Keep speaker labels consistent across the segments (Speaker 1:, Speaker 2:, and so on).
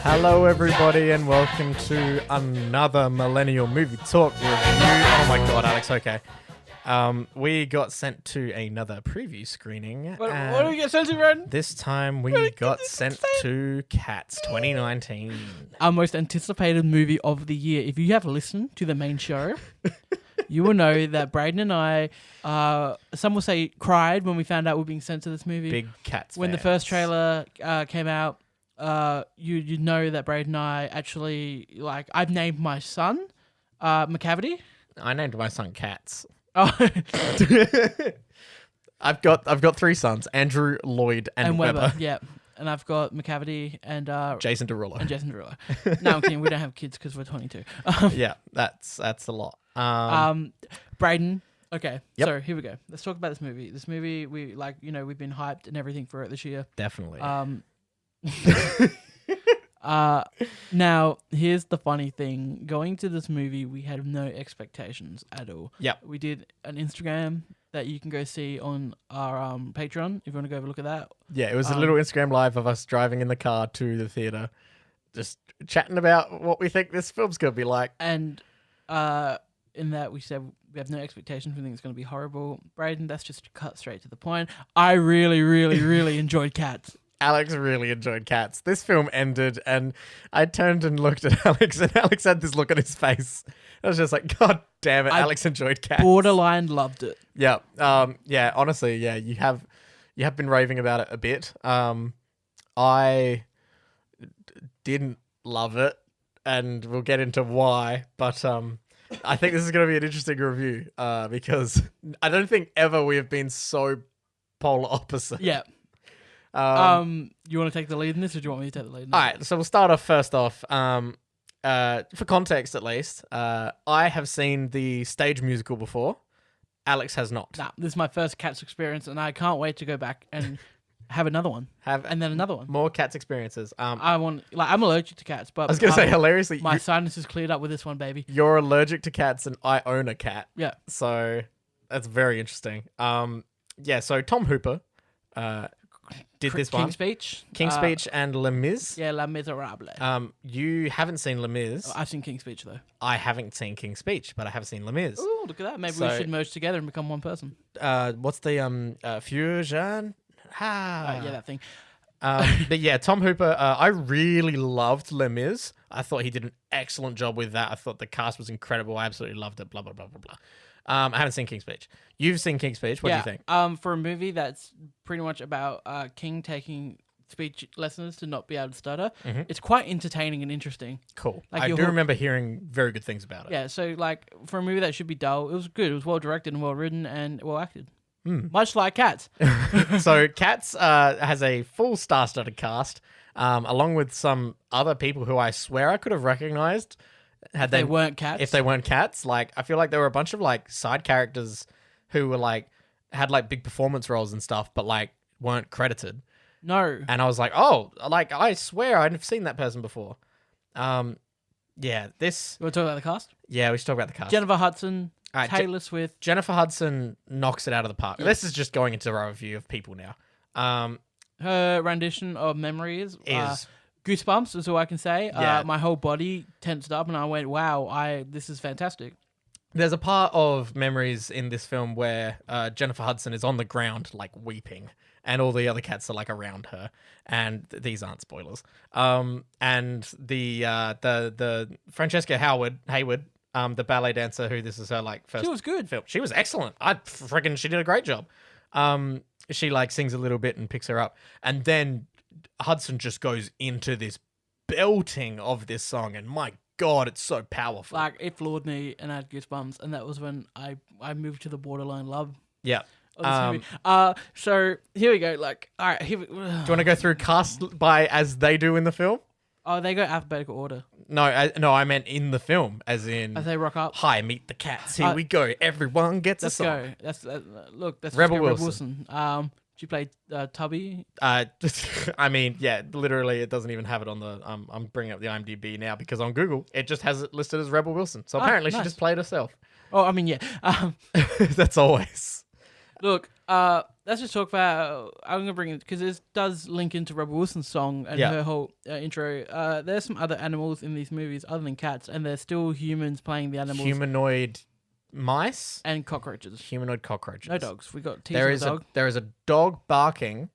Speaker 1: Hello, everybody, and welcome to another Millennial Movie Talk review. Oh my god, Alex, okay. We got sent to another preview screening.
Speaker 2: What do we get sent to, Ren?
Speaker 1: This time we got sent to Cats 2019.
Speaker 2: Our most anticipated movie of the year. If you have listened to the main show, you will know that Braden and I, some will say cried when we found out we were being sent to this movie.
Speaker 1: Big Cats
Speaker 2: When
Speaker 1: fans.
Speaker 2: the first trailer came out, you know that Braden and I actually, I've named my son McCavity.
Speaker 1: I named my son Cats.
Speaker 2: Oh,
Speaker 1: I've got three sons, Andrew, Lloyd, and Weber.
Speaker 2: Yeah. And I've got McCavity and
Speaker 1: Jason Derulo.
Speaker 2: And Jason Derulo. No, I'm kidding. We don't have kids because we're 22.
Speaker 1: Yeah, that's a lot.
Speaker 2: Braden. Okay,
Speaker 1: Yep.
Speaker 2: so here we go. Let's talk about this movie. This movie, we've been hyped and everything for it this year.
Speaker 1: Definitely.
Speaker 2: Now, here's the funny thing. Going to this movie, we had no expectations at all.
Speaker 1: Yep.
Speaker 2: We did an Instagram that you can go see on our Patreon if you want to go have a look at that.
Speaker 1: Yeah, it was a little Instagram live of us driving in the car to the theater, just chatting about what we think this film's going to be like.
Speaker 2: And in that, we said we have no expectations. We think it's going to be horrible. Braden, that's just cut straight to the point. I really, really, really enjoyed Cats.
Speaker 1: Alex really enjoyed Cats. This film ended, and I turned and looked at Alex, and Alex had this look on his face. I was just like, God damn it, Alex enjoyed Cats.
Speaker 2: Borderline loved it.
Speaker 1: Yeah. Yeah, honestly, yeah, you have been raving about it a bit. I didn't love it, and we'll get into why, but I think this is going to be an interesting review because I don't think ever we have been so polar opposite.
Speaker 2: Yeah. You want to take the lead in this, or do you want me to take the lead in this?
Speaker 1: All right, so we'll start off first off. For context, at least, I have seen the stage musical before. Alex has not.
Speaker 2: Nah, this is my first Cats experience, and I can't wait to go back and have another one, and then another one.
Speaker 1: More Cats experiences.
Speaker 2: I'm allergic to cats, but
Speaker 1: I was going to say, hilariously,
Speaker 2: my sinus is cleared up with this one, baby.
Speaker 1: You're allergic to cats, and I own a cat.
Speaker 2: Yeah.
Speaker 1: So that's very interesting. Yeah. So Tom Hooper, did this one. King's Speech and Les Mis.
Speaker 2: Yeah, Les Miserables.
Speaker 1: You haven't seen Les Mis.
Speaker 2: I've seen King's Speech, though.
Speaker 1: I haven't seen King's Speech, but I have seen Les Mis.
Speaker 2: Ooh, look at that. Maybe we should merge together and become one person.
Speaker 1: What's the Fusion?
Speaker 2: Yeah, that thing.
Speaker 1: But yeah, Tom Hooper, I really loved Les Mis. I thought he did an excellent job with that. I thought the cast was incredible. I absolutely loved it. Blah, blah, blah, blah, blah. I haven't seen King's Speech. You've seen King's Speech. What do you think? For
Speaker 2: a movie that's pretty much about King taking speech lessons to not be able to stutter, it's quite entertaining and interesting.
Speaker 1: Cool. I do remember hearing very good things about it.
Speaker 2: Yeah, so for a movie that should be dull, it was good. It was well directed and well written and well acted. Much like Cats.
Speaker 1: So Cats has a full star-studded cast, along with some other people who I swear I could have recognized had they
Speaker 2: weren't cats.
Speaker 1: If they weren't cats. Like, I feel like there were a bunch of like side characters who were had big performance roles and stuff, but weren't credited.
Speaker 2: No.
Speaker 1: And I was like, oh, I swear I've seen that person before. Yeah, this.
Speaker 2: You want to talk about the cast?
Speaker 1: Yeah, we should talk about the cast.
Speaker 2: Jennifer Hudson,
Speaker 1: right,
Speaker 2: Taylor Swift.
Speaker 1: Jennifer Hudson knocks it out of the park. Yeah. This is just going into our review of people now.
Speaker 2: Her rendition of Memories is goosebumps, is all I can say.
Speaker 1: Yeah.
Speaker 2: My whole body tensed up, and I went, "Wow, this is fantastic."
Speaker 1: There's a part of Memories in this film where Jennifer Hudson is on the ground, weeping, and all the other cats are around her. And these aren't spoilers. And the Francesca Hayward, the ballet dancer, who this is her first.
Speaker 2: She was good.
Speaker 1: Film. She was excellent. She did a great job. She sings a little bit and picks her up, and then Hudson just goes into this belting of this song, and my God, it's so powerful.
Speaker 2: It floored me, and I had goosebumps, and that was when I moved to the borderline love.
Speaker 1: Yeah.
Speaker 2: Of this movie. So here we go. All right, here we.
Speaker 1: Do you want to go through cast by as they do in the film?
Speaker 2: Oh, they go alphabetical order.
Speaker 1: No, I meant in the film, as in
Speaker 2: as they rock up.
Speaker 1: Hi, meet the cats. Here we go. Everyone gets a song.
Speaker 2: Let's go. That's
Speaker 1: Rebel Wilson.
Speaker 2: She played Tubby.
Speaker 1: I mean, yeah, literally, it doesn't even have it on the. I'm bringing up the IMDb now because on Google it just has it listed as Rebel Wilson. So apparently
Speaker 2: nice.
Speaker 1: She just played herself.
Speaker 2: Oh, I mean, yeah.
Speaker 1: That's always.
Speaker 2: Look, let's just talk about. I'm gonna bring it because this does link into Rebel Wilson's song and
Speaker 1: Yeah.
Speaker 2: her whole intro. There's some other animals in these movies other than cats, and they're still humans playing the animals
Speaker 1: Humanoid mice,
Speaker 2: and cockroaches.
Speaker 1: humanoid cockroaches.
Speaker 2: No dogs. We got
Speaker 1: There
Speaker 2: teased
Speaker 1: is
Speaker 2: a dog.
Speaker 1: there is a dog barking,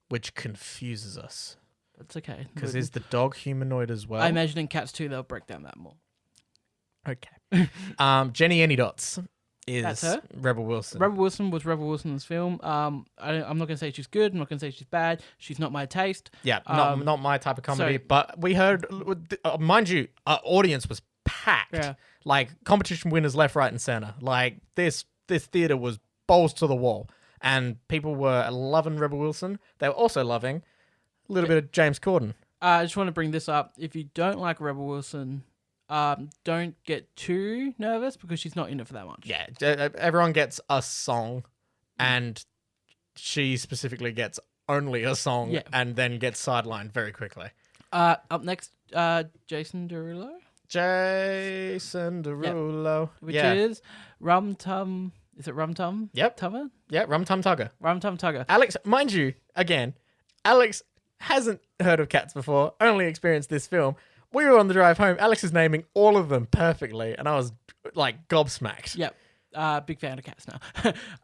Speaker 1: which confuses us
Speaker 2: That's okay.
Speaker 1: because is the dog humanoid as well?
Speaker 2: I imagine in cats too, they'll break down that more.
Speaker 1: Okay. Jenny Anydots is
Speaker 2: That's her?
Speaker 1: Rebel Wilson.
Speaker 2: Rebel Wilson was Rebel Wilson's film. I'm not gonna say she's good. I'm not gonna say she's bad. She's not my taste.
Speaker 1: Yeah,
Speaker 2: Um,
Speaker 1: not my type of comedy.
Speaker 2: so-
Speaker 1: But we heard, mind you, our audience was packed.
Speaker 2: Yeah.
Speaker 1: Like competition winners left, right, and center. Like this theater was balls to the wall, and people were loving Rebel Wilson. They were also loving a little bit of James Corden.
Speaker 2: I just want to bring this up. If you don't like Rebel Wilson, don't get too nervous because she's not in it for that much.
Speaker 1: Yeah, everyone gets a song, and she specifically gets only a song,
Speaker 2: Yeah.
Speaker 1: and then gets sidelined very quickly.
Speaker 2: Up next, Jason Derulo,
Speaker 1: Jason Derulo,
Speaker 2: which
Speaker 1: yeah,
Speaker 2: is Rum Tum. Is it Rum Tum?
Speaker 1: Yep.
Speaker 2: Tubber?
Speaker 1: yeah, Rum Tum Tugger.
Speaker 2: Rum Tum Tugger.
Speaker 1: Alex, mind you, again, Alex hasn't heard of cats before, only experienced this film. We were on the drive home. Alex is naming all of them perfectly, and I was like gobsmacked.
Speaker 2: Yep. Big fan of cats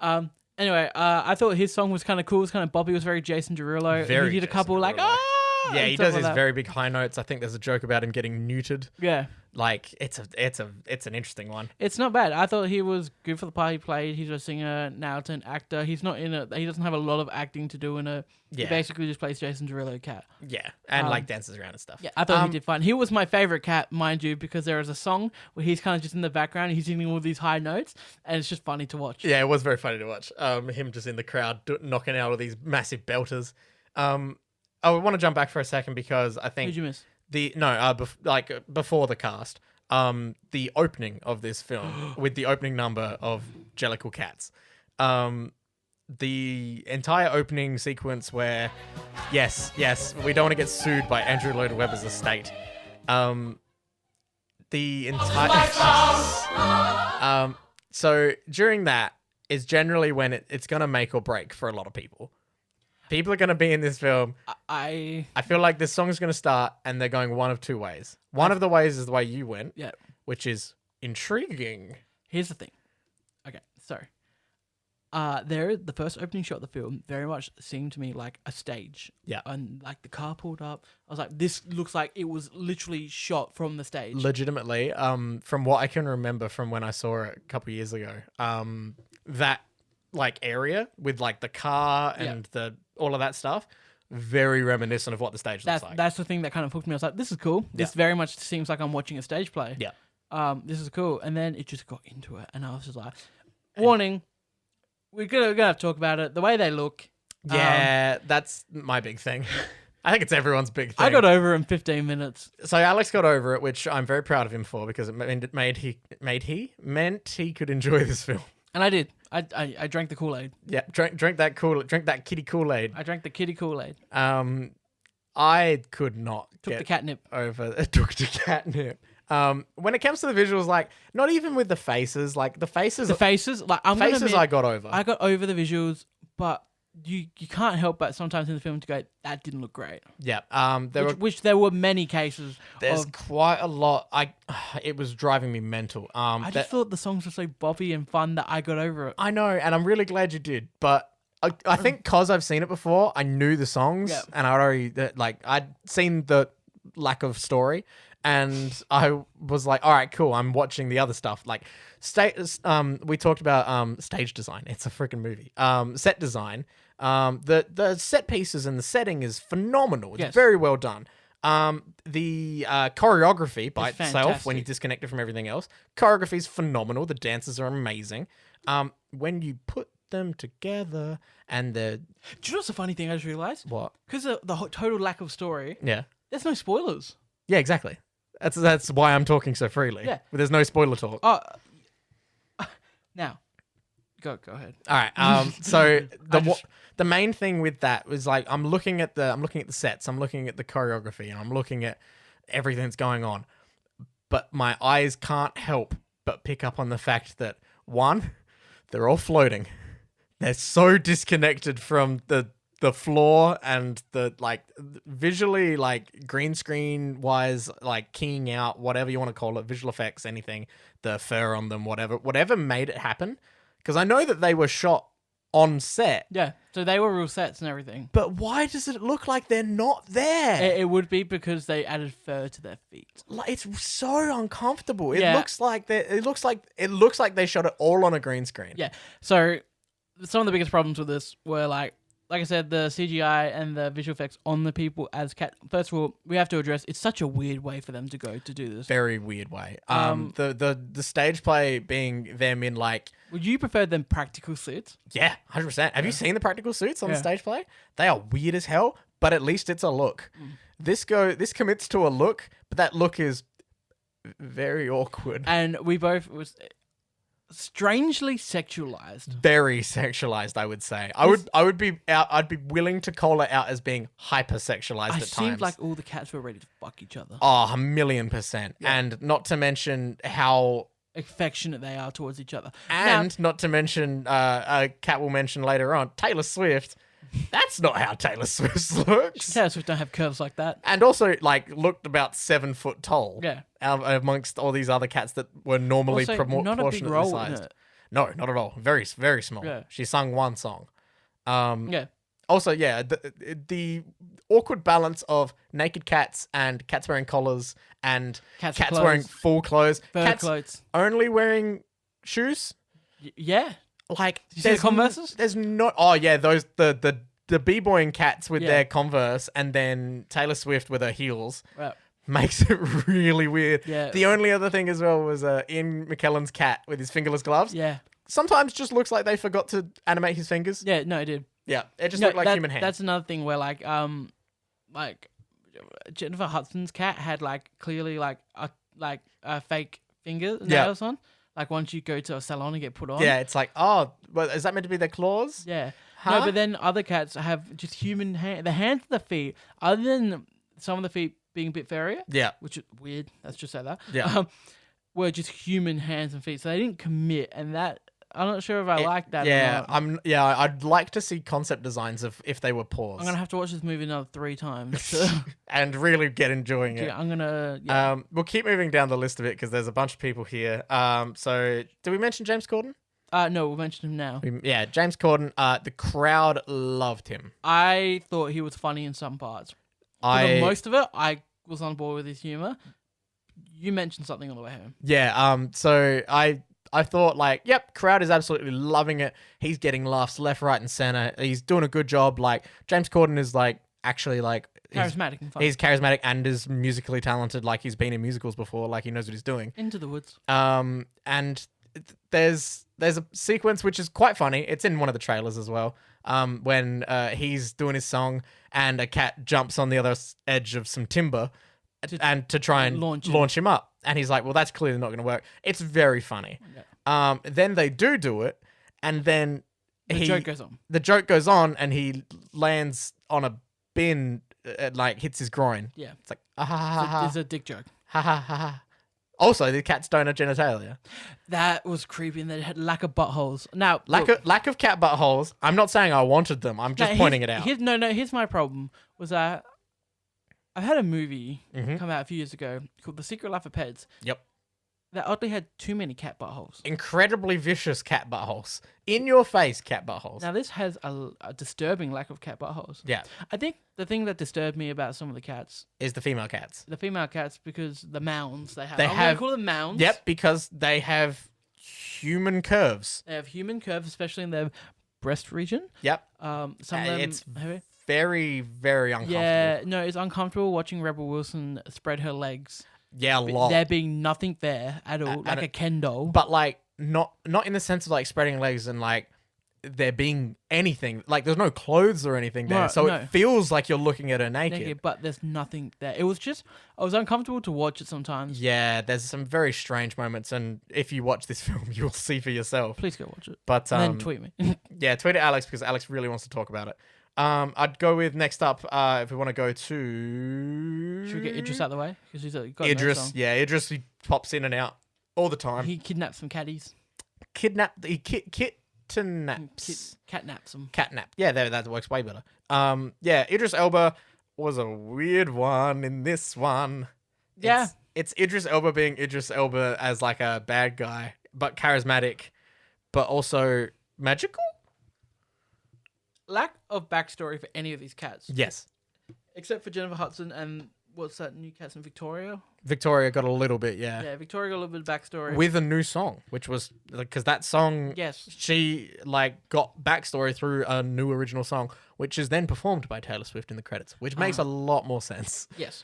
Speaker 2: now. Anyway, I thought his song was kind of cool. It was kind of Bobby was very Jason Derulo. And
Speaker 1: Very
Speaker 2: he did a
Speaker 1: Jason
Speaker 2: couple like,
Speaker 1: Derulo.
Speaker 2: ah!
Speaker 1: Yeah,
Speaker 2: and
Speaker 1: he
Speaker 2: stuff
Speaker 1: does
Speaker 2: like
Speaker 1: his
Speaker 2: that.
Speaker 1: very big high notes. I think there's a joke about him getting neutered.
Speaker 2: Yeah.
Speaker 1: Like it's an interesting one.
Speaker 2: It's not bad. I thought he was good for the part he played. He's a singer, now it's an actor. He's not in it. He doesn't have a lot of acting to do in it.
Speaker 1: Yeah.
Speaker 2: He basically just plays Jason Derulo cat.
Speaker 1: Yeah, and like dances around and stuff.
Speaker 2: Yeah, I thought he did fine. He was my favorite cat, mind you, because there is a song where he's kind of just in the background. He's hitting all these high notes, and it's just funny to watch.
Speaker 1: Yeah, it was very funny to watch. Him just in the crowd knocking out all these massive belters. I want to jump back for a second because I think
Speaker 2: Who'd you miss?
Speaker 1: before the cast, the opening of this film with the opening number of Jellicle Cats, the entire opening sequence where, yes, we don't want to get sued by Andrew Lloyd Webber's estate. The entire so during that is generally when it's gonna make or break for a lot of people. People are going to be in this film.
Speaker 2: I
Speaker 1: feel like this song's going to start and they're going one of two ways. One of the ways is the way you went,
Speaker 2: yeah.
Speaker 1: which is intriguing.
Speaker 2: Here's the thing. Okay, so the first opening shot of the film very much seemed to me like a stage.
Speaker 1: Yeah.
Speaker 2: And like the car pulled up. I was like, this looks like it was literally shot from the stage.
Speaker 1: Legitimately, from what I can remember from when I saw it a couple of years ago, that like area with like the car and all of that stuff, very reminiscent of what the stage looks like.
Speaker 2: That's the thing that kind of hooked me. I was like, this is cool. This very much seems like I'm watching a stage play.
Speaker 1: Yeah.
Speaker 2: This is cool. And then it just got into it. And I was just like, warning, we're gonna have to talk about it. The way they look.
Speaker 1: Yeah, that's my big thing. I think it's everyone's big thing.
Speaker 2: I got over it in 15 minutes.
Speaker 1: So Alex got over it, which I'm very proud of him for because it meant he could enjoy this film.
Speaker 2: And I did. I drank the Kool-Aid.
Speaker 1: Yeah, drink that kitty Kool-Aid.
Speaker 2: I drank the kitty Kool-Aid.
Speaker 1: I could not
Speaker 2: Took the catnip.
Speaker 1: took the catnip. When it comes to the visuals, like not even with the faces, like the faces,
Speaker 2: Like
Speaker 1: faces I got over.
Speaker 2: I got over the visuals, but you can't help but sometimes in the film to go, that didn't look great.
Speaker 1: Yeah.
Speaker 2: Which there were many cases.
Speaker 1: There's quite a lot. It was driving me mental.
Speaker 2: I just thought the songs were so boppy and fun that I got over it.
Speaker 1: I know, and I'm really glad you did. But I think because I've seen it before, I knew the songs, and I'd seen the lack of story, and I was like, all right, cool. I'm watching the other stuff. Like, we talked about stage design. It's a freaking movie. Set design. The set pieces and the setting is phenomenal. It's very well done. The choreography by
Speaker 2: It's
Speaker 1: itself,
Speaker 2: fantastic.
Speaker 1: when you disconnect it from everything else, choreography is phenomenal. The dances are amazing. When you put them together and
Speaker 2: Do you know what's the funny thing I just realized?
Speaker 1: what?
Speaker 2: Because of the total lack of story,
Speaker 1: Yeah.
Speaker 2: there's no spoilers.
Speaker 1: Yeah, exactly. That's why I'm talking so freely.
Speaker 2: Yeah.
Speaker 1: But there's no spoiler talk.
Speaker 2: Oh, now, go ahead.
Speaker 1: All right. So the main thing with that was like I'm looking at the sets, I'm looking at the choreography, and I'm looking at everything that's going on. But my eyes can't help but pick up on the fact that one, they're all floating. They're so disconnected from the floor and the like visually, like green screen wise, like keying out, whatever you want to call it, visual effects, anything, the fur on them, whatever made it happen. Because I know that they were shot on set.
Speaker 2: Yeah, so they were real sets and everything.
Speaker 1: But why does it look like they're not there?
Speaker 2: It would be because they added fur to their feet.
Speaker 1: Like, it's so uncomfortable. It
Speaker 2: Yeah.
Speaker 1: looks like they shot it all on a green screen.
Speaker 2: Yeah. So some of the biggest problems with this were like I said, the CGI and the visual effects on the people as cat. First of all, we have to address it's such a weird way for them to go to do this.
Speaker 1: Very weird way. The stage play being them in like.
Speaker 2: Would you prefer them practical suits?
Speaker 1: Yeah, 100%. Have you seen the practical suits on the
Speaker 2: Yeah.
Speaker 1: stage play? They are weird as hell, but at least it's a look. This commits to a look, but that look is very awkward.
Speaker 2: And we both was strangely sexualized.
Speaker 1: Very sexualized, I would say. I'd be willing to call it out as being hyper sexualized at
Speaker 2: It
Speaker 1: times.
Speaker 2: seemed like all the cats were ready to fuck each other.
Speaker 1: Oh, 1,000,000%.
Speaker 2: Yeah.
Speaker 1: And not to mention how
Speaker 2: Affectionate they are towards each other.
Speaker 1: and not to mention Kat will mention later on, Taylor Swift. That's not how Taylor Swift looks.
Speaker 2: Taylor Swift don't have curves like that.
Speaker 1: And also, like, looked about 7 foot tall.
Speaker 2: Yeah.
Speaker 1: Amongst all these other cats that were normally
Speaker 2: Also, not a big
Speaker 1: proportionately
Speaker 2: role in
Speaker 1: sized.
Speaker 2: it.
Speaker 1: No, not at all. Very, very small.
Speaker 2: Yeah.
Speaker 1: She sung one song.
Speaker 2: Yeah.
Speaker 1: Also, yeah, the awkward balance of naked cats and cats wearing collars and
Speaker 2: Cats
Speaker 1: cats
Speaker 2: with
Speaker 1: wearing
Speaker 2: clothes.
Speaker 1: full clothes.
Speaker 2: Fur
Speaker 1: Cats
Speaker 2: clothes.
Speaker 1: only wearing shoes.
Speaker 2: Yeah.
Speaker 1: Like,
Speaker 2: You see the Converses?
Speaker 1: There's not. Oh yeah, those the b-boying cats with
Speaker 2: Yeah.
Speaker 1: their Converse, and then Taylor Swift with her heels.
Speaker 2: Right.
Speaker 1: Makes it really weird.
Speaker 2: Yeah.
Speaker 1: The only other thing as well was Ian McKellen's cat with his fingerless gloves.
Speaker 2: Yeah.
Speaker 1: Sometimes just looks like they forgot to animate his fingers.
Speaker 2: Yeah. No, it did.
Speaker 1: Yeah, it just
Speaker 2: No,
Speaker 1: looked like human hands.
Speaker 2: That's another thing where like Jennifer Hudson's cat had like clearly like a fake fingernails on. Like once you go to a salon and get put on.
Speaker 1: Yeah, it's like, oh, well, is that meant to be their claws?
Speaker 2: Yeah.
Speaker 1: Huh?
Speaker 2: No, but then other cats have just human hand. The hands and the feet, other than some of the feet being a bit furrier,
Speaker 1: Yeah.
Speaker 2: which is weird. Let's just say that.
Speaker 1: Yeah.
Speaker 2: Were just human hands and feet, so they didn't commit, and that I'm not sure if I like that.
Speaker 1: Yeah,
Speaker 2: or not.
Speaker 1: I'd like to see concept designs of if they were paws.
Speaker 2: I'm gonna have to watch this movie another 3 times. So,
Speaker 1: and really get enjoying it.
Speaker 2: yeah, I'm gonna. Yeah.
Speaker 1: We'll keep moving down the list of it because there's a bunch of people here. So did we mention James Corden?
Speaker 2: No, we'll mention him now.
Speaker 1: Yeah, James Corden. The crowd loved him.
Speaker 2: I thought he was funny in some parts. For the most of it, I was on board with his humor. You mentioned something on the way home.
Speaker 1: Yeah. So I thought like, yep, crowd is absolutely loving it. He's getting laughs left, right, and center. He's doing a good job. Like James Corden is like actually like
Speaker 2: Charismatic and funny.
Speaker 1: He's charismatic and is musically talented. Like he's been in musicals before. Like he knows what he's doing.
Speaker 2: Into the Woods.
Speaker 1: And there's a sequence which is quite funny. It's in one of the trailers as well. When he's doing his song and a cat jumps on the other edge of some timber to try and launch him up. And he's like, well, that's clearly not going to work. It's very funny. Yeah. Then they do it. And then
Speaker 2: The joke goes on.
Speaker 1: The joke goes on and he lands on a bin, like hits his groin.
Speaker 2: Yeah.
Speaker 1: It's like, ha ha ha ha.
Speaker 2: It's a dick joke.
Speaker 1: Ha ha ha ha. Also, the cats don't have genitalia.
Speaker 2: That was creepy, and they had lack of buttholes. Now,
Speaker 1: Lack of cat buttholes. I'm not saying I wanted them. I'm just pointing it out.
Speaker 2: Here's my problem. Was that I had a movie
Speaker 1: Mhm.
Speaker 2: come out a few years ago called The Secret Life of Pets.
Speaker 1: Yep.
Speaker 2: That oddly had too many cat buttholes.
Speaker 1: Incredibly vicious cat buttholes. In your face cat buttholes.
Speaker 2: Now this has a disturbing lack of cat buttholes.
Speaker 1: Yeah.
Speaker 2: I think the thing that disturbed me about some of the cats,
Speaker 1: Is the female cats.
Speaker 2: the female cats, because the mounds they have.
Speaker 1: They
Speaker 2: I'm
Speaker 1: have-
Speaker 2: gonna call them mounds.
Speaker 1: Yep, because they have human curves.
Speaker 2: They have human curves, especially in their breast region.
Speaker 1: Yep.
Speaker 2: Some of them.
Speaker 1: It's very, very uncomfortable.
Speaker 2: Yeah, no, it's uncomfortable watching Rebel Wilson spread her legs.
Speaker 1: Yeah, a lot.
Speaker 2: There being nothing there at all, like a Ken doll.
Speaker 1: But like not in the sense of like spreading legs and like there being anything. Like there's no clothes or anything there.
Speaker 2: No,
Speaker 1: so
Speaker 2: no.
Speaker 1: it feels like you're looking at her naked.
Speaker 2: But there's nothing there. It was just, I was uncomfortable to watch it sometimes.
Speaker 1: Yeah, there's some very strange moments, and if you watch this film, you'll see for yourself.
Speaker 2: Please go watch it.
Speaker 1: But
Speaker 2: And then tweet me.
Speaker 1: yeah, tweet at Alex because Alex really wants to talk about it. I'd go with next up if we want to go to.
Speaker 2: Should we get Idris out of the way? Because he's got no
Speaker 1: Idris,
Speaker 2: song.
Speaker 1: yeah, Idris. He pops in and out all the time.
Speaker 2: He kidnapped some caddies.
Speaker 1: Kidnapped. Kitnaps.
Speaker 2: Catnaps them.
Speaker 1: Catnap. Yeah, that works way better. Yeah, Idris Elba was a weird one in this one.
Speaker 2: Yeah.
Speaker 1: It's Idris Elba being Idris Elba as like a bad guy, but charismatic, but also magical?
Speaker 2: Lack of backstory for any of these cats.
Speaker 1: Yes.
Speaker 2: Except for Jennifer Hudson and what's that new cats in Victoria?
Speaker 1: Victoria got a little bit, yeah.
Speaker 2: Yeah, Victoria got a little bit of backstory.
Speaker 1: With a new song, which was because that song,
Speaker 2: Yes.
Speaker 1: she like got backstory through a new original song, which is then performed by Taylor Swift in the credits, which makes a lot more sense.
Speaker 2: Yes.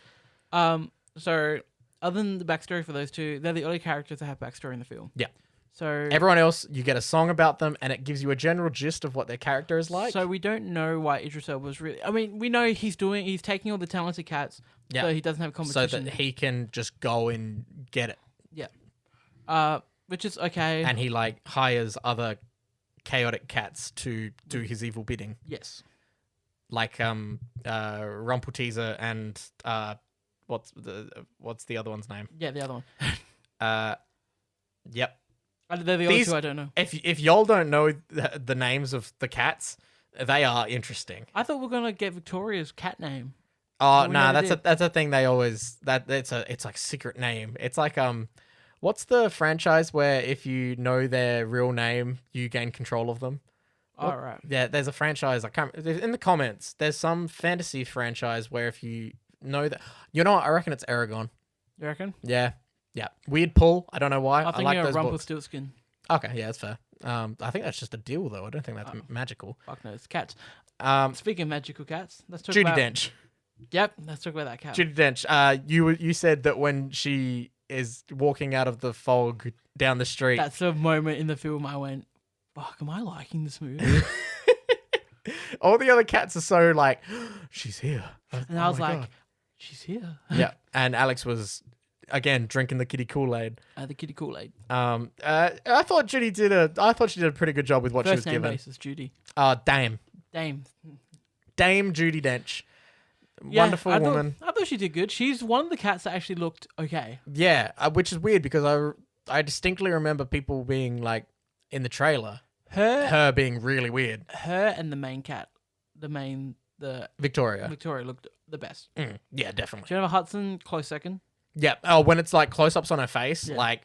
Speaker 2: So other than the backstory for those two, they're the only characters that have backstory in the film.
Speaker 1: Yeah.
Speaker 2: So
Speaker 1: Everyone else, you get a song about them, and it gives you a general gist of what their character is like.
Speaker 2: So we don't know why Idris Elba was really. I mean, we know he's taking all the talented cats,
Speaker 1: Yeah.
Speaker 2: so he doesn't have
Speaker 1: so
Speaker 2: competition.
Speaker 1: that he can just go and get it.
Speaker 2: Yeah. Which is okay.
Speaker 1: And he like hires other chaotic cats to do his evil bidding.
Speaker 2: Yes.
Speaker 1: Like Rumpelteazer and what's the other one's name?
Speaker 2: Yeah, the other one.
Speaker 1: Yep.
Speaker 2: They're the other two I don't know.
Speaker 1: If y'all don't know the names of the cats, they are interesting.
Speaker 2: I thought we were gonna get Victoria's cat name.
Speaker 1: Oh
Speaker 2: we
Speaker 1: no,
Speaker 2: never
Speaker 1: that's a thing they always it's like secret name. It's like what's the franchise where if you know their real name, you gain control of them?
Speaker 2: All right.
Speaker 1: Yeah, there's a franchise. I can't. In the comments, there's some fantasy franchise where if you know that, you know what? I reckon it's Aragon.
Speaker 2: You reckon?
Speaker 1: Yeah. Weird pull. I don't know why.
Speaker 2: I think
Speaker 1: like
Speaker 2: you're
Speaker 1: those books.
Speaker 2: Rumpelstiltskin.
Speaker 1: Okay, yeah, that's fair. I think that's just a deal though. I don't think that's magical.
Speaker 2: Fuck no, it's cats.
Speaker 1: Um,
Speaker 2: Speaking of magical cats, let's talk
Speaker 1: Judy
Speaker 2: about.
Speaker 1: Dench.
Speaker 2: Yep, let's talk about that cat.
Speaker 1: Judy Dench. You said that when she is walking out of the fog down the street.
Speaker 2: That's the moment in the film I went, "Fuck, am I liking this movie?"
Speaker 1: All the other cats are so like, she's here.
Speaker 2: And I was like, "She's here."
Speaker 1: Yeah, and Alex was again drinking the kitty Kool-Aid.
Speaker 2: The kitty Kool-Aid.
Speaker 1: I thought she did a pretty good job with what she was
Speaker 2: First name
Speaker 1: given.
Speaker 2: basis, Judy.
Speaker 1: Dame Judy Dench.
Speaker 2: Yeah,
Speaker 1: Wonderful woman.
Speaker 2: I thought she did good. She's one of the cats that actually looked okay.
Speaker 1: Yeah, which is weird because I distinctly remember people being like in the trailer, her being really weird.
Speaker 2: Her and the main cat, the
Speaker 1: Victoria
Speaker 2: looked the best.
Speaker 1: Yeah, definitely.
Speaker 2: Jennifer Hudson, close second.
Speaker 1: Yeah. Oh, when it's like close-ups on her face,
Speaker 2: Yeah.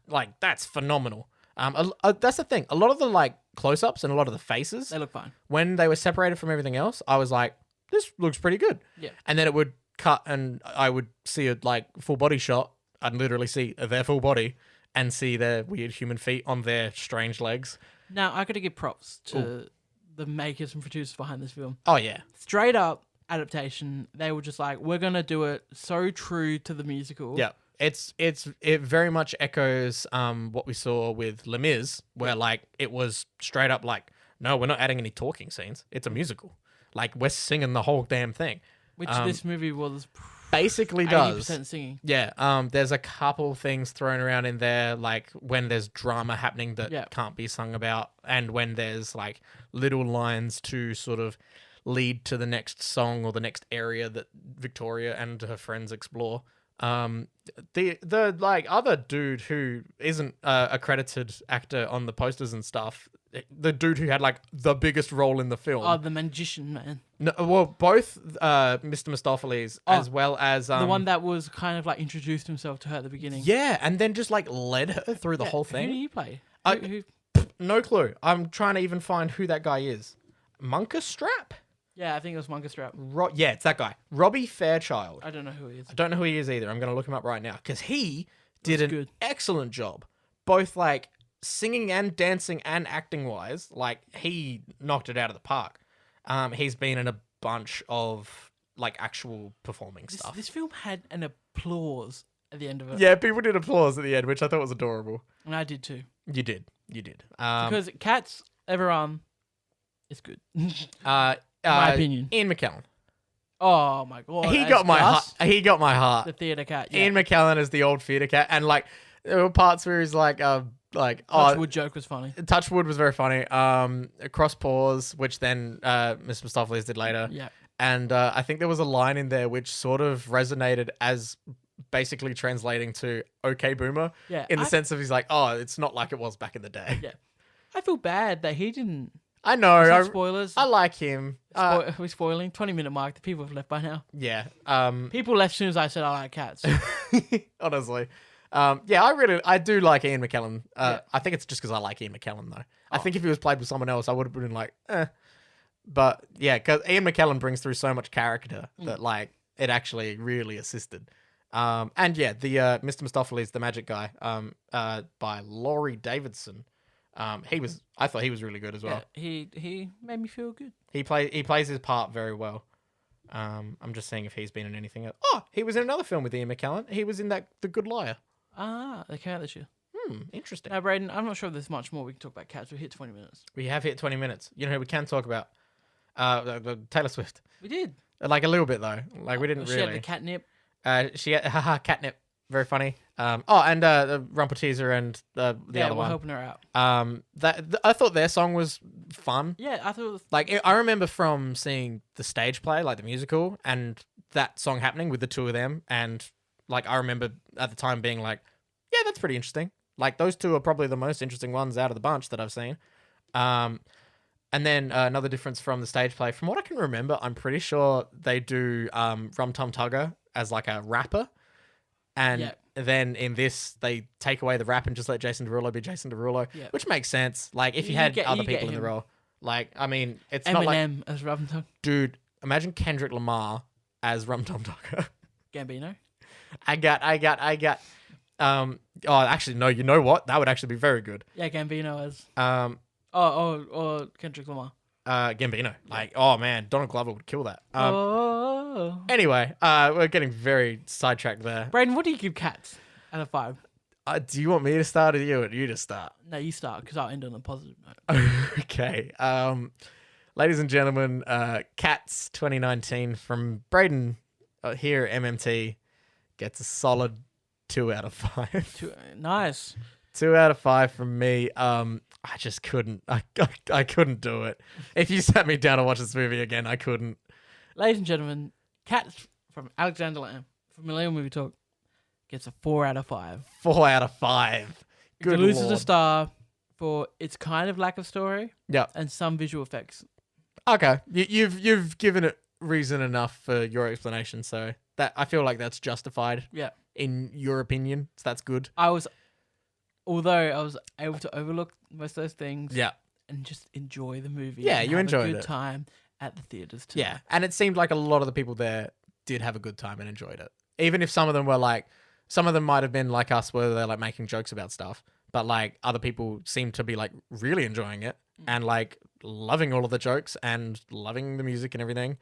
Speaker 1: like that's phenomenal. That's the thing. A lot of the like close-ups and a lot of the faces,
Speaker 2: They look fine.
Speaker 1: when they were separated from everything else, I was like, this looks pretty good.
Speaker 2: Yeah.
Speaker 1: And then it would cut and I would see a like full body shot. I'd literally see their full body and see their weird human feet on their strange legs.
Speaker 2: Now, I got to give props to the makers and producers behind this film.
Speaker 1: Oh yeah.
Speaker 2: Straight up adaptation. They were just like, we're going to do it so true to the musical.
Speaker 1: Yeah. It very much echoes what we saw with Les Mis, where like it was straight up like, no, we're not adding any talking scenes. It's a musical. Like we're singing the whole damn thing.
Speaker 2: Which this movie was
Speaker 1: Basically does.
Speaker 2: 80% singing.
Speaker 1: Yeah. There's a couple things thrown around in there, like when there's drama happening that can't be sung about, and when there's like little lines to sort of lead to the next song or the next area that Victoria and her friends explore. The like other dude who isn't a credited actor on the posters and stuff, the dude who had like the biggest role in the film.
Speaker 2: Oh, the magician man.
Speaker 1: No, well, both Mr. Mistopheles as well as
Speaker 2: the one that was kind of like introduced himself to her at the beginning.
Speaker 1: yeah, and then just like led her through the whole
Speaker 2: Who
Speaker 1: thing.
Speaker 2: did he play?
Speaker 1: No clue. I'm trying to even find who that guy is. Monka Strap?
Speaker 2: Yeah, I think it was Monka Strap.
Speaker 1: Yeah, it's that guy. Robbie Fairchild.
Speaker 2: I don't know who he is.
Speaker 1: I don't know who he is either. I'm going to look him up right now because he did an
Speaker 2: good.
Speaker 1: excellent job, both like singing and dancing and acting wise. Like he knocked it out of the park. He's been in a bunch of like actual performing stuff.
Speaker 2: This film had an applause at the end of it.
Speaker 1: Yeah, people did applause at the end, which I thought was adorable.
Speaker 2: And I did too.
Speaker 1: You did.
Speaker 2: Because Cats, everyone, it's good.
Speaker 1: My
Speaker 2: opinion.
Speaker 1: Ian McKellen.
Speaker 2: Oh my god.
Speaker 1: He
Speaker 2: as
Speaker 1: got my heart.
Speaker 2: Gus,
Speaker 1: He got my heart.
Speaker 2: The theatre cat. Yeah.
Speaker 1: Ian McKellen is the old theater cat, and like there were parts where he's like
Speaker 2: Touchwood joke was funny.
Speaker 1: Touchwood was very funny. Cross paws, which then Mr. Mistopheles did later.
Speaker 2: Yeah.
Speaker 1: And I think there was a line in there which sort of resonated as basically translating to "Okay, Boomer."
Speaker 2: Yeah.
Speaker 1: In the sense of he's like, "Oh, it's not like it was back in the day."
Speaker 2: Yeah. I feel bad that he didn't.
Speaker 1: I know.
Speaker 2: Is that spoilers?
Speaker 1: I like him.
Speaker 2: Are we spoiling? 20-minute mark. The people have left by now.
Speaker 1: Yeah.
Speaker 2: People left as soon as I said I like cats.
Speaker 1: Honestly. Yeah, I do like Ian McKellen. I think it's just because I like Ian McKellen, though. I think if he was played with someone else, I would have been like, eh. But yeah, because Ian McKellen brings through so much character that like it actually really assisted. And yeah, the Mr. Mistopheles, the magic guy, by Laurie Davidson. I thought he was really good as well.
Speaker 2: Yeah, he made me feel good.
Speaker 1: He plays his part very well. I'm just seeing if he's been in anything else. Oh, he was in another film with Ian McKellen. He was in The Good Liar.
Speaker 2: Ah, they came out this year.
Speaker 1: Interesting.
Speaker 2: Now, Braden, I'm not sure if there's much more we can talk about cats. We hit 20 minutes.
Speaker 1: We have hit 20 minutes. You know who we can talk about? Taylor Swift.
Speaker 2: We did.
Speaker 1: Like a little bit though. Like we didn't
Speaker 2: She
Speaker 1: really.
Speaker 2: had the catnip.
Speaker 1: She had catnip. Very funny. And the Rumpelteazer and the other
Speaker 2: we're
Speaker 1: one.
Speaker 2: helping her out.
Speaker 1: I thought their song was fun.
Speaker 2: Yeah, I thought it was...
Speaker 1: Like I remember from seeing the stage play, like the musical, and that song happening with the two of them, and like I remember at the time being like, yeah, that's pretty interesting. Like those two are probably the most interesting ones out of the bunch that I've seen. And then another difference from the stage play, from what I can remember, I'm pretty sure they do Rum Tum Tugger as like a rapper. And then in this, they take away the rap and just let Jason Derulo be Jason Derulo, which makes sense. Like if you had other people in the role. Like, I mean, it's
Speaker 2: Eminem
Speaker 1: not like...
Speaker 2: as Rum Tum.
Speaker 1: Dude, imagine Kendrick Lamar as Rum Tum Tugger.
Speaker 2: Gambino.
Speaker 1: I got... Oh, actually, no, you know what? That would actually be very good.
Speaker 2: Yeah, Gambino as... or Kendrick Lamar.
Speaker 1: Gambino. Like, oh man, Donald Glover would kill that. Anyway, we're getting very sidetracked there.
Speaker 2: Braden, what do you give cats out of 5?
Speaker 1: Do you want me to start or you to start?
Speaker 2: No, you start, because I'll end on a positive note.
Speaker 1: Okay. Ladies and gentlemen, Cats 2019 from Braden here at MMT gets a solid 2 out of 5.
Speaker 2: Nice.
Speaker 1: 2 out of 5 from me. I just couldn't. I couldn't do it. If you sat me down to watch this movie again, I couldn't.
Speaker 2: Ladies and gentlemen, Cats from Alexander Lamb from Millennial Movie Talk gets a 4 out of 5.
Speaker 1: 4 out of 5. Good
Speaker 2: It loses
Speaker 1: Lord.
Speaker 2: a star for its kind of lack of story.
Speaker 1: Yeah.
Speaker 2: And some visual effects.
Speaker 1: Okay. You've given it reason enough for your explanation, so that I feel like that's justified.
Speaker 2: Yeah.
Speaker 1: In your opinion, so that's good.
Speaker 2: Although I was able to overlook most of those things.
Speaker 1: Yeah.
Speaker 2: And just enjoy the movie.
Speaker 1: Yeah,
Speaker 2: and
Speaker 1: you
Speaker 2: have
Speaker 1: enjoyed
Speaker 2: a good
Speaker 1: it.
Speaker 2: time at the theaters too.
Speaker 1: Yeah, and it seemed like a lot of the people there did have a good time and enjoyed it. Even if some of them were like, some of them might have been like us, where they're like making jokes about stuff, but like other people seemed to be like really enjoying it and like loving all of the jokes and loving the music and everything.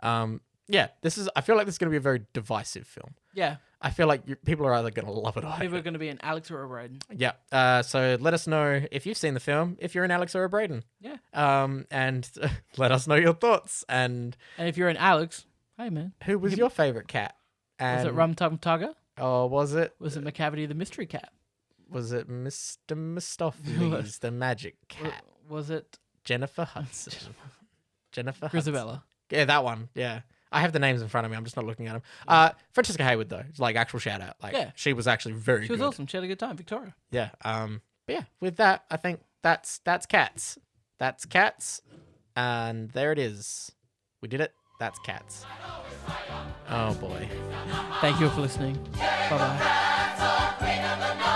Speaker 1: Yeah, I feel like this is going to be a very divisive film.
Speaker 2: Yeah.
Speaker 1: I feel like people are either going to love it or hate
Speaker 2: People
Speaker 1: it.
Speaker 2: are going to be an Alex or a Braden.
Speaker 1: Yeah. So let us know if you've seen the film, if you're an Alex or a Braden.
Speaker 2: Yeah.
Speaker 1: And let us know your thoughts. And
Speaker 2: if you're an Alex, hey man.
Speaker 1: who was your favorite cat?
Speaker 2: Was it Rum Tum Tugger?
Speaker 1: Oh, was it?
Speaker 2: Was it McCavity the mystery cat?
Speaker 1: Was it Mr. Mistopheles, the magic cat?
Speaker 2: Was it
Speaker 1: Jennifer Hudson? Jennifer
Speaker 2: Grisabella?
Speaker 1: Hudson. Yeah, that one. Yeah. I have the names in front of me. I'm just not looking at them. Francesca Hayward, though. It's like actual shout out. Like,
Speaker 2: Yeah.
Speaker 1: she was actually very good.
Speaker 2: She was awesome. She had a good time. Victoria.
Speaker 1: Yeah. But yeah, with that, I think that's Cats. That's Cats. And there it is. We did it. That's Cats. Oh boy.
Speaker 2: Thank you for listening. Bye bye.